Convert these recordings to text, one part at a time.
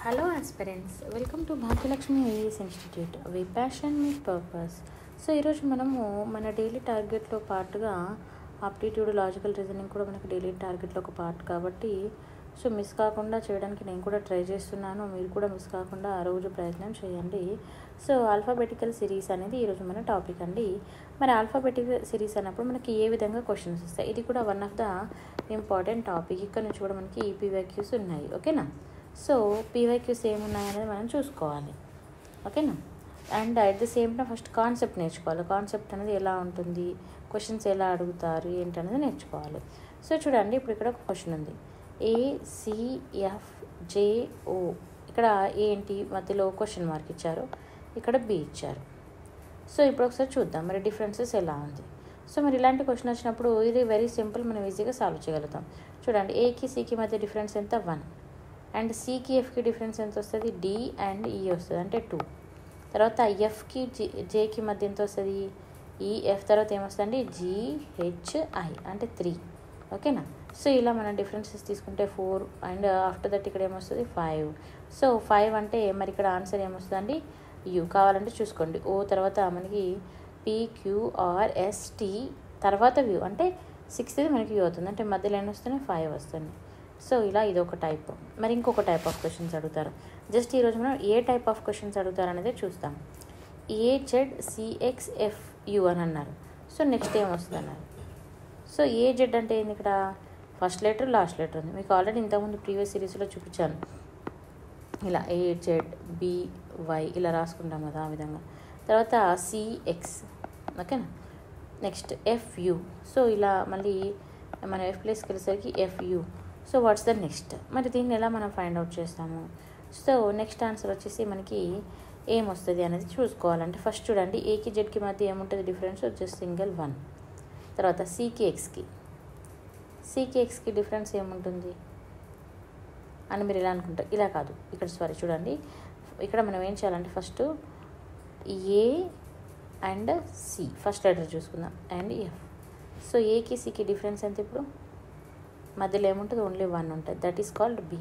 Hello aspirants, welcome to Bhagyalakshmi IAS Institute. We passion with purpose. So ఈరోజు మనము మన daily టార్గెట్లో పార్ట్గా aptitude logical reasoning కూడా మనకి daily టార్గెట్లో ఒక పార్ట్ కాబట్టి సో మిస్ కాకుండా చేయడానికి నేను కూడా ట్రై చేస్తున్నాను. మీరు కూడా మిస్ కాకుండా ఆ రోజు ప్రయత్నం చేయండి. సో ఆల్ఫాబెటికల్ సిరీస్ అనేది ఈరోజు మన టాపిక్ అండి. మరి ఆల్ఫాబెటికల్ సిరీస్ అన్నప్పుడు మనకి ఏ విధంగా క్వశ్చన్స్ వస్తాయి, ఇది కూడా one of the important topic. ఇక్కడ నుంచి కూడా మనకి ఈపీవైక్యూస్ ఉన్నాయి. ఓకేనా? సో పీవైక్యూస్ ఏమున్నాయనేది మనం చూసుకోవాలి. ఓకేనా? And at the same time first concept నేర్చుకోవాలి. కాన్సెప్ట్ అనేది ఎలా ఉంటుంది, క్వశ్చన్స్ ఎలా అడుగుతారు ఏంటనేది నేర్చుకోవాలి. సో చూడండి, ఇప్పుడు ఇక్కడ ఒక క్వశ్చన్ ఉంది, ACFJO. ఇక్కడ ఏంటి, మధ్యలో క్వశ్చన్ మార్క్ ఇచ్చారు, ఇక్కడ B ఇచ్చారు. సో ఇప్పుడు ఒకసారి చూద్దాం మరి డిఫరెన్సెస్ ఎలా ఉంది. సో మరి ఇలాంటి క్వశ్చన్ వచ్చినప్పుడు ఇది వెరీ సింపుల్, మనం ఈజీగా సాల్వ్ చేయగలుగుతాం. చూడండి, ఏకి సికి మధ్య డిఫరెన్స్ ఎంత 1, అండ్ సికి ఎఫ్కి డిఫరెన్స్ ఎంత వస్తుంది, D అండ్ E వస్తుంది, అంటే 2. తర్వాత ఎఫ్కి జేకి మధ్య ఎంత వస్తుంది, EF. తర్వాత ఏమొస్తుంది, GHI, అంటే 3. ఓకేనా? సో ఇలా మనం డిఫరెన్సెస్ తీసుకుంటే 4, అండ్ ఆఫ్టర్ దట్ ఇక్కడ ఏమొస్తుంది 5. సో 5 అంటే మరి ఇక్కడ ఆన్సర్ ఏమొస్తుందండి, U. కావాలంటే చూసుకోండి, O తర్వాత మనకి PQRST తర్వాత వ్యూ, అంటే 6th మనకి వ్యూ అవుతుంది, అంటే మధ్యలో ఎన్ని వస్తున్నాయి 5 వస్తుంది. సో ఇలా ఇది ఒక టైప్. మరి ఇంకొక టైప్ ఆఫ్ క్వశ్చన్స్ అడుగుతారు. జస్ట్ ఈరోజు మనం ఏ టైప్ ఆఫ్ క్వశ్చన్స్ అడుగుతారు అనేది చూస్తాం. AZCXFU అని అన్నారు. సో నెక్స్ట్ ఏమొస్తుంది అన్నారు. సో AZ అంటే ఏంది, ఇక్కడ ఫస్ట్ లెటర్ లాస్ట్ లెటర్ ఉంది. మీకు ఆల్రెడీ ఇంతకుముందు ప్రీవియస్ సిరీస్లో చూపించాను. ఇలా AZBY ఇలా రాసుకుంటాం కదా, ఆ విధంగా. తర్వాత CX. ఓకేనా? Next FU. సో ఇలా మళ్ళీ మనం F ప్లేస్కి వెళ్ళేసరికి FU. So what's the next, మరి దీన్ని ఎలా మనం ఫైండ్ అవుట్ చేస్తాము. సో నెక్స్ట్ ఆన్సర్ వచ్చేసి మనకి ఏమొస్తుంది అనేది చూసుకోవాలంటే ఫస్ట్ చూడండి, ఏకి జెడ్కి మధ్య ఏముంటుంది డిఫరెన్స్, జస్ట్ సింగిల్ 1. తర్వాత సికి ఎక్స్కి డిఫరెన్స్ ఏముంటుంది అని మీరు ఇలా అనుకుంటారు. ఇలా కాదు, ఇక్కడ సారీ చూడండి, ఇక్కడ మనం ఏం చేయాలంటే first A and C first letter చూసుకుందాం, అండ్ ఎఫ్. సో ఏకి సికి డిఫరెన్స్ ఎంత, ఇప్పుడు మధ్యలో ఏముంటుంది, ఓన్లీ 1 ఉంటుంది, that is called B.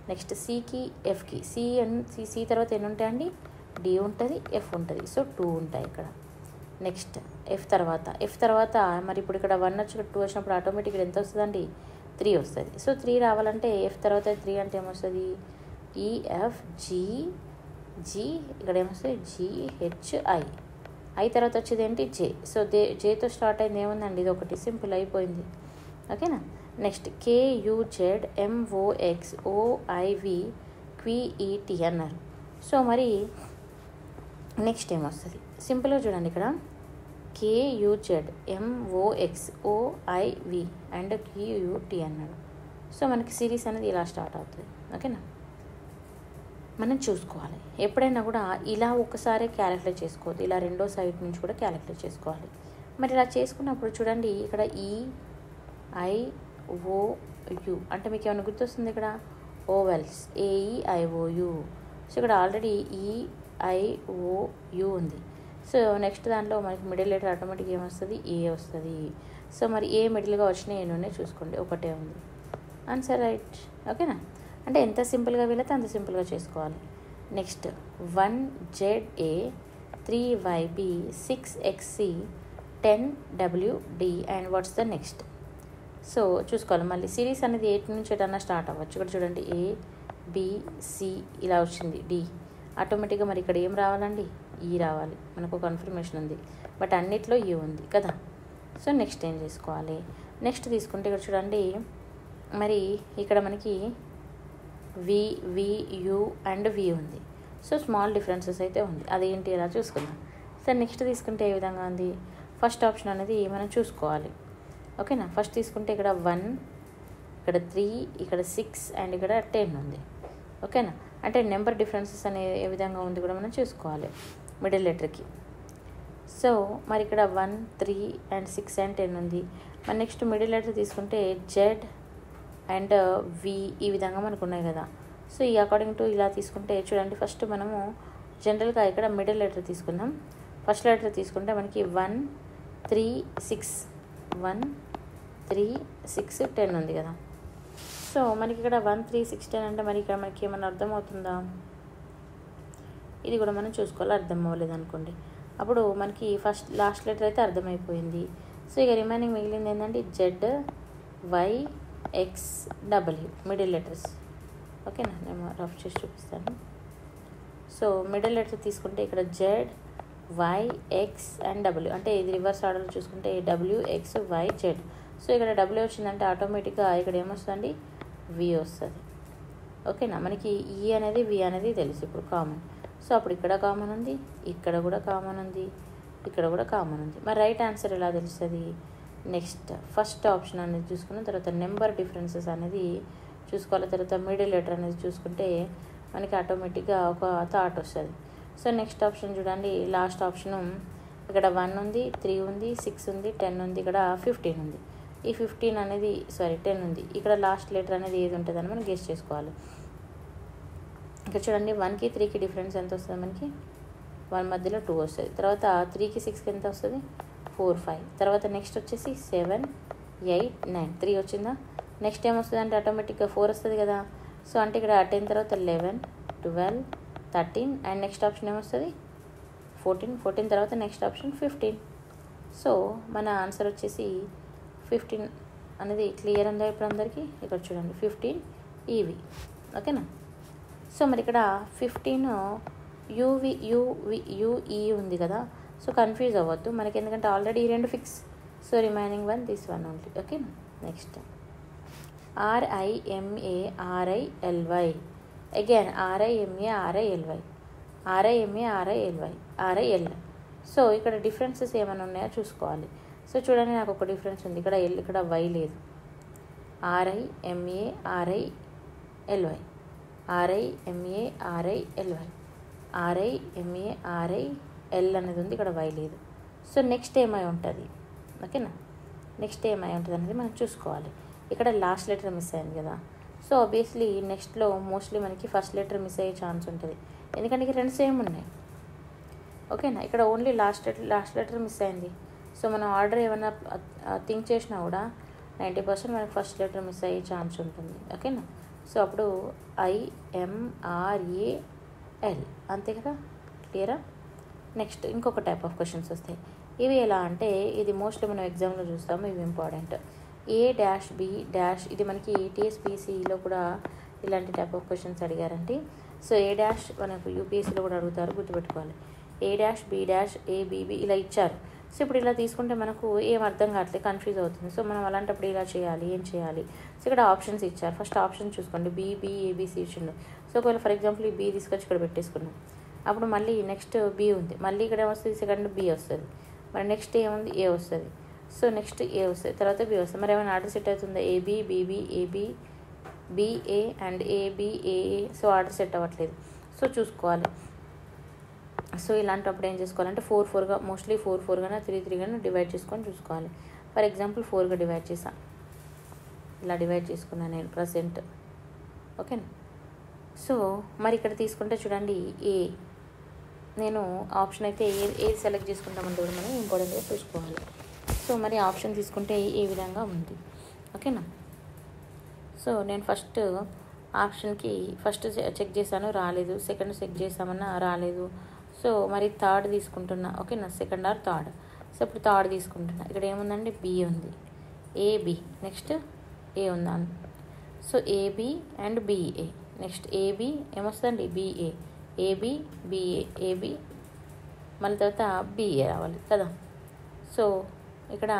Next సికి ఎఫ్కి, సి తర్వాత ఎన్ని ఉంటాయండి, D ఉంటుంది, F ఉంటుంది, సో 2 ఉంటాయి ఇక్కడ. నెక్స్ట్ ఎఫ్ తర్వాత మరి ఇప్పుడు ఇక్కడ 1 వచ్చి 2 వచ్చినప్పుడు ఆటోమేటిక్గా ఎంత వస్తుందండి, 3 వస్తుంది. సో 3 రావాలంటే F తర్వాత 3 అంటే ఏమొస్తుంది, EFG, ఇక్కడ ఏమొస్తుంది GHI. I తర్వాత వచ్చేది ఏంటి, J. సో జేతో స్టార్ట్ అయింది ఏముందండి, ఇది ఒకటి సింపుల్ అయిపోయింది. ఓకేనా? నెక్స్ట్ KUZMOXOIVQET అన్నారు. సో మరి నెక్స్ట్ ఏమొస్తుంది, సింపుల్గా చూడండి, ఇక్కడ KUZMOXOIV అండ్ QUT అన్నాడు. సో మనకి సిరీస్ అనేది ఇలా స్టార్ట్ అవుతుంది. ఓకేనా? మనం చూసుకోవాలి, ఎప్పుడైనా కూడా ఇలా ఒకసారి క్యాలిక్యులేట్ చేసుకోవద్దు, ఇలా రెండో సైడ్ నుంచి కూడా క్యాలిక్యులేట్ చేసుకోవాలి. మరి ఇలా చేసుకున్నప్పుడు చూడండి, ఇక్కడ EIOU అంటే మీకు ఏమైనా గుర్తొస్తుంది, ఇక్కడ ఓవెల్స్ AEIOU. సో ఇక్కడ ఆల్రెడీ EIOU ఉంది. సో నెక్స్ట్ దాంట్లో మనకి మిడిల్ లెటర్ ఆటోమేటిక్గా ఏమొస్తుంది, A వస్తుంది. సో మరి ఏ మిడిల్గా వచ్చినాయి ఎన్నోనే చూసుకోండి, ఒకటే ఉంది, ఆన్సర్ రైట్. ఓకేనా? అంటే ఎంత సింపుల్గా వీలైతే అంత సింపుల్గా చేసుకోవాలి. Next 1ZA 3YB 6XC 10WD and what's the next. So చూసుకోవాలి, మళ్ళీ సిరీస్ అనేది 8 నుంచి ఎటన్నా స్టార్ట్ అవ్వచ్చు. ఇక్కడ చూడండి ABC ఇలా వచ్చింది, D ఆటోమేటిక్గా మరి ఇక్కడ ఏం రావాలండి, E రావాలి. మనకు కన్ఫర్మేషన్ ఉంది, బట్ అన్నిట్లో E ఉంది కదా. సో నెక్స్ట్ ఏం చేసుకోవాలి, నెక్స్ట్ తీసుకుంటే ఇక్కడ చూడండి, మరి ఇక్కడ మనకి VU అండ్ V ఉంది. సో స్మాల్ డిఫరెన్సెస్ అయితే ఉంది, అదేంటి ఎలా చూసుకుందాం. సో నెక్స్ట్ తీసుకుంటే ఏ విధంగా ఉంది, ఫస్ట్ ఆప్షన్ అనేది మనం చూసుకోవాలి. ఓకేనా? ఫస్ట్ తీసుకుంటే ఇక్కడ 1, ఇక్కడ 3, ఇక్కడ 6 అండ్ ఇక్కడ 10 ఉంది. ఓకేనా? అంటే నెంబర్ డిఫరెన్సెస్ అనే ఏ విధంగా ఉంది కూడా మనం చూసుకోవాలి మిడిల్ లెటర్కి. సో మరి ఇక్కడ 1, 3 అండ్ 6 అండ్ 10 ఉంది. మరి నెక్స్ట్ మిడిల్ లెటర్ తీసుకుంటే Z అండ్ V ఈ విధంగా మనకు ఉన్నాయి కదా. సో ఈ అకార్డింగ్ టు ఇలా తీసుకుంటే చూడండి, ఫస్ట్ మనము జనరల్గా ఇక్కడ మిడిల్ లెటర్ తీసుకుందాం. ఫస్ట్ లెటర్ తీసుకుంటే మనకి 1, 3, 6 1, 3, 6, 10 ఉంది కదా. సో మనకి ఇక్కడ 1 3 6 10 అంటే మరి ఇక్కడ మనకి ఏమన్నా అర్థమవుతుందా? ఇది కూడా మనం చూసుకోవాలి. అర్థం అవ్వలేదు అనుకోండి, అప్పుడు మనకి ఫస్ట్ లాస్ట్ లెటర్ అయితే అర్థమైపోయింది. సో ఇక రిమైనింగ్ మిగిలింది ఏంటంటే ZYXW మిడిల్ లెటర్స్. ఓకేనా, నేను రఫ్ చేసి చూపిస్తాను. సో మిడిల్ లెటర్ తీసుకుంటే ఇక్కడ ZYX అండ్ W, అంటే ఇది రివర్స్ ఆర్డర్లో చూసుకుంటే WXYZ. సో ఇక్కడ W వచ్చిందంటే ఆటోమేటిక్గా ఇక్కడ ఏమొస్తుందండి? V వస్తుంది. ఓకేనా, మనకి E అనేది V అనేది తెలుసు ఇప్పుడు కామన్. సో అప్పుడు ఇక్కడ కామన్ ఉంది, ఇక్కడ కూడా కామన్ ఉంది, ఇక్కడ కూడా కామన్ ఉంది. మరి రైట్ ఆన్సర్ ఎలా తెలుస్తుంది? నెక్స్ట్ ఫస్ట్ ఆప్షన్ అనేది చూసుకున్న తర్వాత నెంబర్ డిఫరెన్సెస్ అనేది చూసుకోవాలి. తర్వాత మిడిల్ లెటర్ అనేది చూసుకుంటే మనకి ఆటోమేటిక్గా ఒక థాట్ వస్తుంది. సో నెక్స్ట్ ఆప్షన్ చూడండి, లాస్ట్ ఆప్షను ఇక్కడ 1 ఉంది, 3 ఉంది, 6 ఉంది, 10 ఉంది, ఇక్కడ 15 ఉంది. ఈ 15 అనేది 10 ఉంది. ఇక్కడ లాస్ట్ లెటర్ అనేది ఏది ఉంటుందని మనం గెస్ చేసుకోవాలి. ఇక్కడ చూడండి 1కి 3కి డిఫరెన్స్ ఎంత వస్తుంది? మనకి 1 మధ్యలో 2 వస్తుంది. తర్వాత 3కి 6కి ఎంత వస్తుంది? 4 5. తర్వాత నెక్స్ట్ వచ్చేసి 7 8 9 3 వచ్చిందా? నెక్స్ట్ ఏమొస్తుంది అంటే ఆటోమేటిక్గా 4 వస్తుంది కదా. సో అంటే ఇక్కడ 10 తర్వాత 11 12 13 అండ్ నెక్స్ట్ ఆప్షన్ ఏమొస్తుంది? 14 తర్వాత నెక్స్ట్ ఆప్షన్ 15. సో మన ఆన్సర్ వచ్చేసి 15 అనేది క్లియర్ ఉందా ఇప్పుడు అందరికీ? ఇక్కడ చూడండి 15 ఈవి. ఓకేనా, సో మరి ఇక్కడ 15 యుఈ ఉంది కదా. సో కన్ఫ్యూజ్ అవ్వద్దు మనకి, ఎందుకంటే ఆల్రెడీ ఈ 2 fix. So remaining 1 this 1 only. ఓకేనా, next RIMARILY. Again RIMARILY, RIL. So ఇక్కడ డిఫరెన్సెస్ ఏమైనా ఉన్నాయో చూసుకోవాలి. సో చూడండి, నాకు ఒక డిఫరెన్స్ ఉంది, ఇక్కడ ఎల్ ఇక్కడ వై లేదు. RIMARILY అనేది ఉంది, ఇక్కడ వై లేదు. సో నెక్స్ట్ ఏమై ఉంటుంది? ఓకేనా, నెక్స్ట్ ఏమై ఉంటుంది అనేది మనం చూసుకోవాలి. ఇక్కడ లాస్ట్ లెటర్ మిస్ అయింది కదా. సో ఆబ్వియస్లీ నెక్స్ట్లో మోస్ట్లీ మనకి ఫస్ట్ లెటర్ మిస్ అయ్యే ఛాన్స్ ఉంటుంది, ఎందుకంటే ఇక్కడ 2 సేమ్ ఉన్నాయి. ఓకేనా, ఇక్కడ ఓన్లీ లాస్ట్ లెటర్ మిస్ అయింది. సో మనం ఆర్డర్ ఏమైనా థింక్ చేసినా కూడా 90% మనకి ఫస్ట్ లెటర్ మిస్ అయ్యే ఛాన్స్ ఉంటుంది. ఓకేనా, సో అప్పుడు IMRAL అంతే కదా, క్లియరా? నెక్స్ట్ ఇంకొక టైప్ ఆఫ్ క్వశ్చన్స్ వస్తాయి. ఇవి ఎలా అంటే ఇది మోస్ట్లీ మనం ఎగ్జామ్లో చూస్తాము, ఇవి ఇంపార్టెంట్. A-B- ఇది మనకి TSPCలో కూడా ఇలాంటి టైప్ ఆఫ్ క్వశ్చన్స్ అడిగారండి. సో A- మనకు UPSCలో కూడా అడుగుతారు, గుర్తుపెట్టుకోవాలి. A-B' ABB ఇలా ఇచ్చారు. సో ఇప్పుడు ఇలా తీసుకుంటే మనకు ఏం అర్థం కావట్లేదు, కన్ఫ్యూజ్ అవుతుంది. సో మనం అలాంటప్పుడు ఇలా చేయాలి, ఏం చేయాలి? సో ఇక్కడ ఆప్షన్స్ ఇచ్చారు. ఫస్ట్ ఆప్షన్ చూసుకోండి, BBABC ఇచ్చిండు. సో ఒకవేళ ఫర్ ఎగ్జాంపుల్ ఈ B తీసుకొచ్చి ఇక్కడ పెట్టేసుకున్నాం, అప్పుడు మళ్ళీ నెక్స్ట్ B ఉంది, మళ్ళీ ఇక్కడ ఏమొస్తుంది? సెకండ్ B వస్తుంది, మరి నెక్స్ట్ ఏముంది? A వస్తుంది. సో నెక్స్ట్ A వస్తుంది, తర్వాత B వస్తుంది. మరి ఏమైనా ఆర్డర్ సెట్ అవుతుందా? AB BB AB BA and ABAA. So order set అవ్వట్లేదు. సో చూసుకోవాలి. సో ఇలాంటప్పుడు ఏం చేసుకోవాలంటే 4 4గా, మోస్ట్లీ 4 4గానే 3 3గానే డివైడ్ చేసుకొని చూసుకోవాలి. ఫర్ ఎగ్జాంపుల్ 4గా డివైడ్ చేసాను, ఇలా డివైడ్ చేసుకున్నాను నేను ప్రజెంట్. ఓకేనా, సో మరి ఇక్కడ తీసుకుంటే చూడండి నేను ఆప్షన్ అయితే ఏది సెలెక్ట్ చేసుకుంటామంటే కూడా మనం ఇంపార్టెంట్గా చూసుకోవాలి. సో మరి ఆప్షన్ తీసుకుంటే ఏ విధంగా ఉంది? ఓకేనా, సో నేను ఫస్ట్ ఆప్షన్కి చెక్ చేశాను, రాలేదు. సెకండ్ చెక్ చేసామన్నా రాలేదు. సో మరి థర్డ్ తీసుకుంటున్నా. ఓకేనా, సెకండ్ ఆర్ థర్డ్. సో ఇప్పుడు థర్డ్ తీసుకుంటున్నా. ఇక్కడ ఏముందండి? B ఉంది, AB. నెక్స్ట్ A ఉందా? So AB and BA. Next AB ఏమొస్తుందండి? BA AB BA AB, మళ్ళీ తర్వాత BA రావాలి కదా. సో ఇక్కడ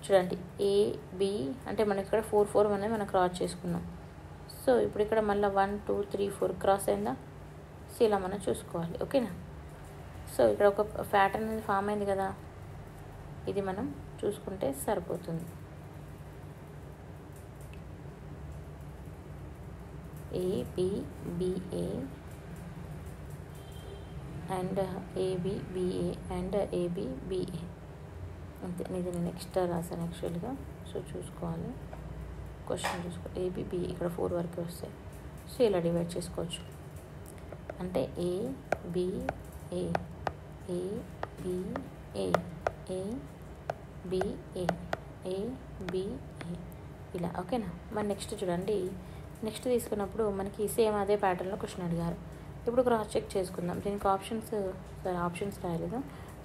చూడండి AB అంటే మనకి ఇక్కడ 4 4 అనేది మనం క్రాస్ చేసుకున్నాం. సో ఇప్పుడు ఇక్కడ మళ్ళీ 1 2 3 4 క్రాస్ అయిందా? సో ఇలా మనం చూసుకోవాలి. ఓకేనా, సో ఇక్కడ ఒక ప్యాటర్న్ అనేది ఫామ్ అయింది కదా, ఇది మనం చూసుకుంటే సరిపోతుంది. ABBA and ABBA and ABBA అంతే. ఇది నేను ఎక్స్ట్రా రాసాను యాక్చువల్గా. సో చూసుకోవాలి, క్వశ్చన్ చూసుకో. ABBA ఇక్కడ 4 వరకు వస్తాయి. సో ఇలా డివైడ్ చేసుకోవచ్చు. అంటే ABA ABA ABA ABA ఇలా. ఓకే. ఓకేనా. మరి నెక్స్ట్ చూడండి, నెక్స్ట్ తీసుకున్నప్పుడు మనకి సేమ్ అదే ప్యాటర్న్లో క్వశ్చన్ అడిగారు. ఇప్పుడు క్రాస్ చెక్ చేసుకుందాం. దీనికి ఆప్షన్స్ రాయలేదు.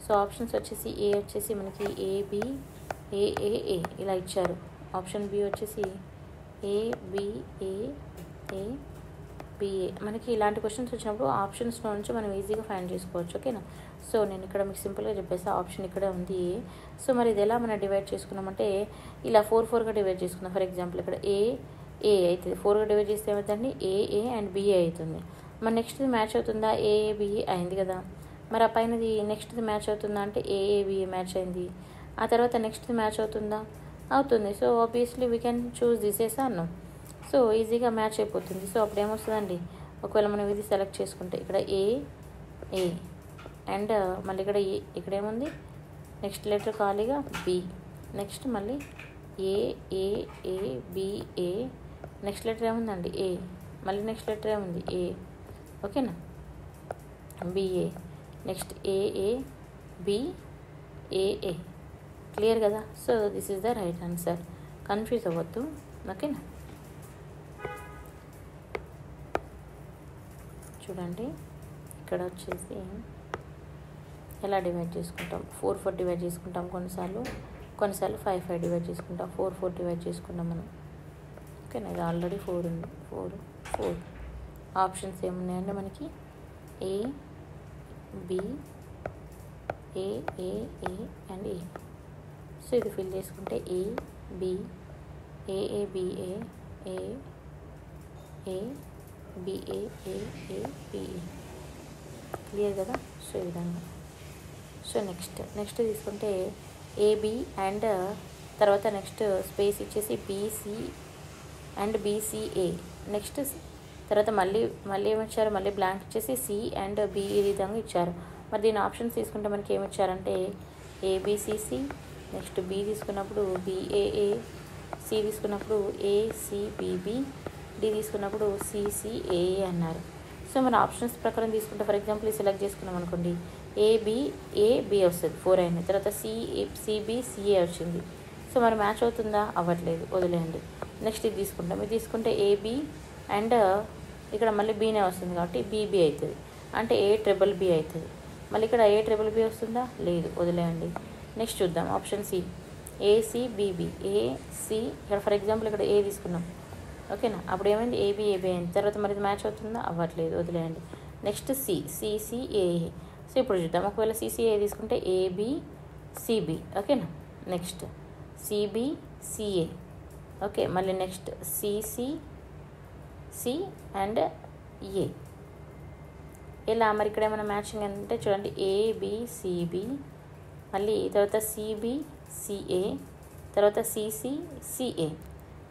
సో ఆప్షన్స్ వచ్చేసి ఏ వచ్చేసి మనకి ఏబి ఏఏఏ ఇలా ఇచ్చారు. ఆప్షన్ బి వచ్చేసి ఏబిఏఏ బిఏ. మనకి ఇలాంటి క్వశ్చన్స్ వచ్చినప్పుడు ఆప్షన్స్లో నుంచి మనం ఈజీగా ఫైండ్ చేసుకోవచ్చు. ఓకేనా. సో నేను ఇక్కడ మీకు సింపుల్గా చెప్పేసి ఆప్షన్ ఇక్కడే ఉంది ఏ. సో మరి ఇది ఎలా మనం డివైడ్ చేసుకున్నామంటే ఇలా 4గా డివైడ్ చేసుకున్నాం. ఫర్ ఎగ్జాంపుల్ ఇక్కడ ఏ అవుతుంది. 4గా డివైడ్ చేస్తే ఏమవుతుందండి ఏఏ అండ్ బిఏ అవుతుంది. మరి నెక్స్ట్ది మ్యాచ్ అవుతుందా ఏఏబిఏ అయింది కదా. మరి ఆ పైనది నెక్స్ట్ది మ్యాచ్ అవుతుందా అంటే ఏఏబిఏ మ్యాచ్ అయింది. ఆ తర్వాత నెక్స్ట్ది మ్యాచ్ అవుతుందా అవుతుంది. So obviously we can choose this S అన్నాం. సో ఈజీగా మ్యాచ్ అయిపోతుంది. సో అప్పుడు ఏమొస్తుందండి, ఒకవేళ మనం ఇది సెలెక్ట్ చేసుకుంటే ఇక్కడ ఏ అండ్ మళ్ళీ ఇక్కడ ఏముంది నెక్స్ట్ లెటర్ ఖాళీగా బి, నెక్స్ట్ మళ్ళీ ఏఏఏబిఏ, నెక్స్ట్ లెటర్ ఏముందండి ఏ, మళ్ళీ నెక్స్ట్ లెటర్ ఏముంది ఏ. ఓకేనా. B A, next A A B A A. క్లియర్ కదా. So this is the right answer. Confuse అవ్వద్దు. ఓకేనా. చూడండి ఇక్కడ వచ్చేసి ఎలా డివైడ్ చేసుకుంటాం. 4 డివైడ్ చేసుకుంటాం కొన్నిసార్లు 5 డివైడ్ చేసుకుంటాం. 4 డివైడ్ చేసుకుంటాం మనం. ఓకేనా. ఇది ఆల్రెడీ 4 ఉంది. 4 ఆప్షన్స్ ఏమున్నాయంటే మనకి A B A and A. So ఇది ఫిల్ చేసుకుంటే ఏబిఏఏబిఏ బిఏఏబిఏ. క్లియర్ కదా. సో ఈ విధంగా. సో నెక్స్ట్ తీసుకుంటే ఏబి అండ్ తర్వాత నెక్స్ట్ స్పేస్ ఇచ్చేసి బీసీ అండ్ బీసీఏ. నెక్స్ట్ తర్వాత మళ్ళీ ఏమిచ్చారు, మళ్ళీ బ్లాంక్ ఇచ్చేసి సి అండ్ బి ఈ విధంగా ఇచ్చారు. మరి దీని ఆప్షన్స్ తీసుకుంటే మనకి ఏమి ఇచ్చారంటే ఏబిసిసి, నెక్స్ట్ బి తీసుకున్నప్పుడు బిఏఏ, సి తీసుకున్నప్పుడు ఏసిబిబి, డి తీసుకున్నప్పుడు సిసిఏఏ అన్నారు. సో మన ఆప్షన్స్ ప్రకారం తీసుకుంటే ఫర్ ఎగ్జాంపుల్ ఈ సెలెక్ట్ చేసుకున్నాం అనుకోండి ఏబి వస్తుంది 4 అయింది. తర్వాత సిబిసిఏ వచ్చింది. సో మరి మ్యాచ్ అవుతుందా అవ్వట్లేదు, వదిలేయండి. నెక్స్ట్ ఇది తీసుకుంటాం. ఇది తీసుకుంటే ఏబి అండ్ ఇక్కడ మళ్ళీ బీనే వస్తుంది కాబట్టి బీబీ అవుతుంది. అంటే ఏబిబి అవుతుంది. మళ్ళీ ఇక్కడ ఏబిబి వస్తుందా లేదు, వదిలేయండి. నెక్స్ట్ చూద్దాం ఆప్షన్ సి ఏసిబిబి. ఏసి ఇక్కడ ఫర్ ఎగ్జాంపుల్ ఇక్కడ ఏ తీసుకున్నాం. ఓకేనా. అప్పుడు ఏమైంది ఏబి అయింది. తర్వాత మరి ఇది మ్యాచ్ అవుతుందా అవ్వట్లేదు, వదిలేయండి. నెక్స్ట్ సిసిఏఏ. సో ఇప్పుడు చూద్దాం. ఒకవేళ సిసిఏ తీసుకుంటే ఏబిసిబి. ఓకేనా. నెక్స్ట్ సిబిసిఏ. ఓకే. మళ్ళీ నెక్స్ట్ సిసి అండ్ ఏ. ఇలా మరి ఇక్కడ ఏమైనా మ్యాచింగ్ అంటే చూడండి ఏబిసిబి, మళ్ళీ తర్వాత సిబిసిఏ, తర్వాత సిసిసిఏ.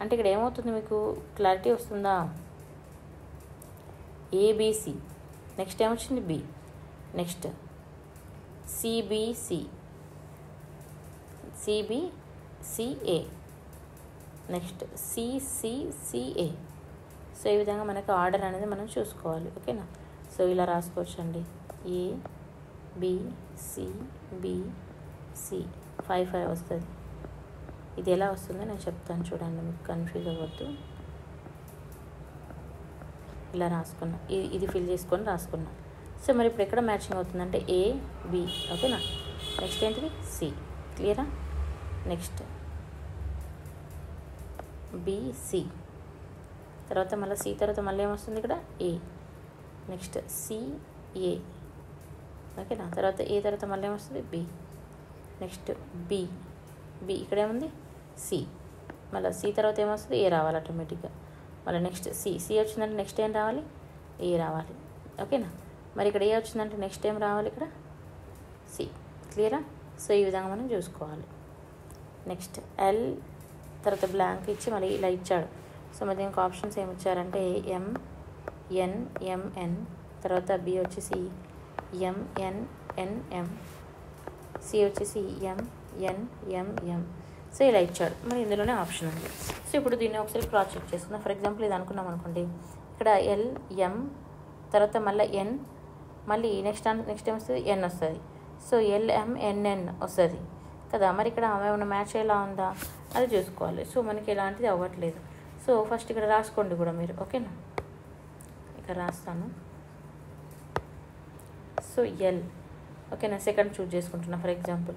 అంటే ఇక్కడ ఏమవుతుంది మీకు క్లారిటీ వస్తుందా. ఏబిసి, నెక్స్ట్ ఏమొచ్చింది బి, నెక్స్ట్ సిబిసిఏ, నెక్స్ట్ సిసిసిఏ. సో ఈ విధంగా మనకు ఆర్డర్ అనేది మనం చూసుకోవాలి. ఓకేనా. సో ఇలా రాసుకోవచ్చు అండి. ఏబిసిబిసి 5 వస్తుంది. ఇది ఎలా వస్తుందో నేను చెప్తాను చూడండి, మీకు కన్ఫ్యూజ్ అవ్వద్దు. ఇలా రాసుకున్నా, ఇది ఫిల్ చేసుకొని రాసుకున్నా. సో మరి ఇప్పుడు ఎక్కడ మ్యాచింగ్ అవుతుందంటే ఏబి. ఓకేనా. నెక్స్ట్ ఏంటిది సి. క్లియరా. నెక్స్ట్ బిసి, తర్వాత మళ్ళీ సి తర్వాత మళ్ళీ ఏమొస్తుంది ఇక్కడ ఏ, నెక్స్ట్ సిఏ. ఓకేనా. తర్వాత ఏ తర్వాత మళ్ళీ ఏమొస్తుంది బి, నెక్స్ట్ బి ఇక్కడ ఏముంది సి, మళ్ళీ సి తర్వాత ఏమొస్తుంది ఏ రావాలి ఆటోమేటిక్గా. మళ్ళీ నెక్స్ట్ సి వచ్చిందంటే నెక్స్ట్ ఏం రావాలి ఏ రావాలి. ఓకేనా. మరి ఇక్కడ ఏ వచ్చిందంటే నెక్స్ట్ ఏం రావాలి ఇక్కడ సి. క్లియరా. సో ఈ విధంగా మనం చూసుకోవాలి. నెక్స్ట్ ఎల్ తర్వాత బ్లాంక్ ఇచ్చి మళ్ళీ ఇలా ఇచ్చాడు. సో మరి దీనికి ఆప్షన్స్ ఏమి ఇచ్చారంటే ఎంఎన్, తర్వాత బి వచ్చేసి ఎంఎన్ఎన్ఎం, సి వచ్చేసి ఎంఎన్ఎంఎం. సో ఇలా ఇచ్చాడు. మరి ఇందులోనే ఆప్షన్ ఉంది. సో ఇప్పుడు దీన్ని ఒకసారి క్రాస్ చెక్ చేసుకుందాం. ఫర్ ఎగ్జాంపుల్ ఇది అనుకున్నాం అనుకోండి. ఇక్కడ ఎల్ఎం తర్వాత మళ్ళీ ఎన్, మళ్ళీ నెక్స్ట్ ఏమొస్తుంది ఎన్ వస్తుంది. సో ఎల్ఎంఎన్ఎన్ వస్తుంది. కదా. మరి ఇక్కడ ఏమైనా మ్యాచ్ ఎలా ఉందా అది చూసుకోవాలి. సో మనకి ఎలాంటిది అవ్వట్లేదు. సో ఫస్ట్ ఇక్కడ రాసుకోండి కూడా మీరు, ఓకేనా. ఇక్కడ రాస్తాను. సో ఎల్, ఓకేనా. సెకండ్ చూజ్ చేసుకుంటున్నా ఫర్ ఎగ్జాంపుల్.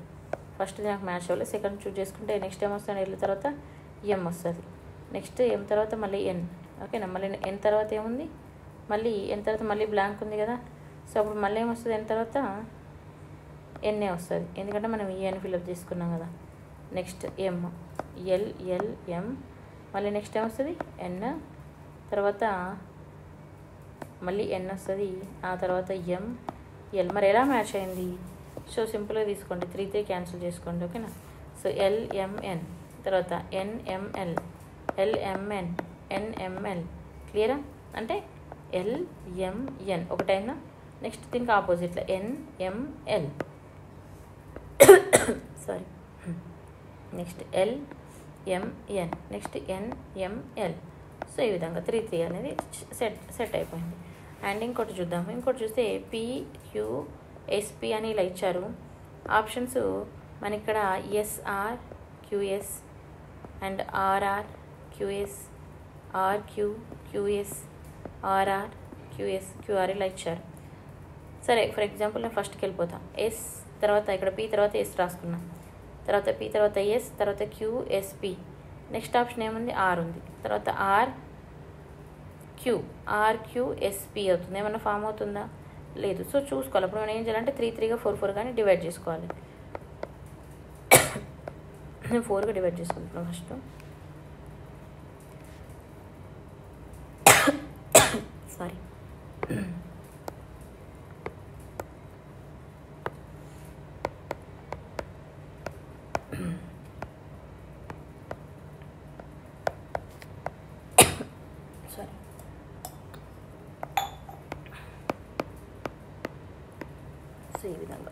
ఫస్ట్ నాకు మ్యాచ్ అవ్వాలి, సెకండ్ చూజ్ చేసుకుంటే నెక్స్ట్ ఏం వస్తుంది, ఎల్ తర్వాత ఎం వస్తుంది, నెక్స్ట్ ఎం తర్వాత మళ్ళీ ఎన్, ఓకేనా. మళ్ళీ ఎన్ తర్వాత ఏముంది, మళ్ళీ ఎన్ తర్వాత మళ్ళీ బ్లాంక్ ఉంది కదా. సో అప్పుడు మళ్ళీ ఏమొస్తుంది, ఎన్ తర్వాత ఎన్ఏ వస్తుంది, ఎందుకంటే మనం ఈ అని ఫిల్అప్ చేసుకున్నాం కదా. నెక్స్ట్ ఎం, ఎల్ ఎల్ ఎం, మళ్ళీ నెక్స్ట్ ఏమొస్తుంది ఎన్, తర్వాత మళ్ళీ ఎన్ వస్తుంది, ఆ తర్వాత ఎం ఎల్. మరి ఎలా మ్యాచ్ అయింది, సో సింపుల్గా తీసుకోండి, 3 క్యాన్సిల్ చేసుకోండి, ఓకేనా. సో ఎల్ఎంఎన్ తర్వాత ఎన్ఎంఎల్, ఎల్ఎంఎన్ ఎన్ఎంఎల్. క్లియరా, అంటే ఎల్ఎంఎన్ ఒకటైనా. నెక్స్ట్ దీనికి ఆపోజిట్లో NML, sorry, next LMN, next NML. So ఈ విధంగా 3 అనేది సెట్ అయిపోయింది. అండ్ ఇంకోటి చూద్దాము. ఇంకోటి చూస్తే పిక్యూఎస్పి అని ఇలా ఇచ్చారు ఆప్షన్స్. మన ఇక్కడ SR QS and RR QS, RQ QS, RR QS, QR ఇలా ఇచ్చారు. సరే ఫర్ ఎగ్జాంపుల్ నేను ఫస్ట్కి వెళ్ళిపోతాను. ఎస్ తర్వాత ఇక్కడ పి తర్వాత ఎస్ రాసుకున్నాం, తర్వాత పి తర్వాత ఎస్, తర్వాత క్యూఎస్పి. నెక్స్ట్ ఆప్షన్ ఏముంది, ఆర్ ఉంది, తర్వాత ఆర్క్యూఎస్పి అవుతుంది. ఏమన్నా ఫామ్ అవుతుందా, లేదు. సో చూసుకోవాలి. అప్పుడు మనం ఏం చేయాలంటే 3 4 4 కానీ డివైడ్ చేసుకోవాలి. నేను 4గా డివైడ్ చేసుకుంటున్నాను ఫస్ట్. సారీ, సో ఈ విధంగా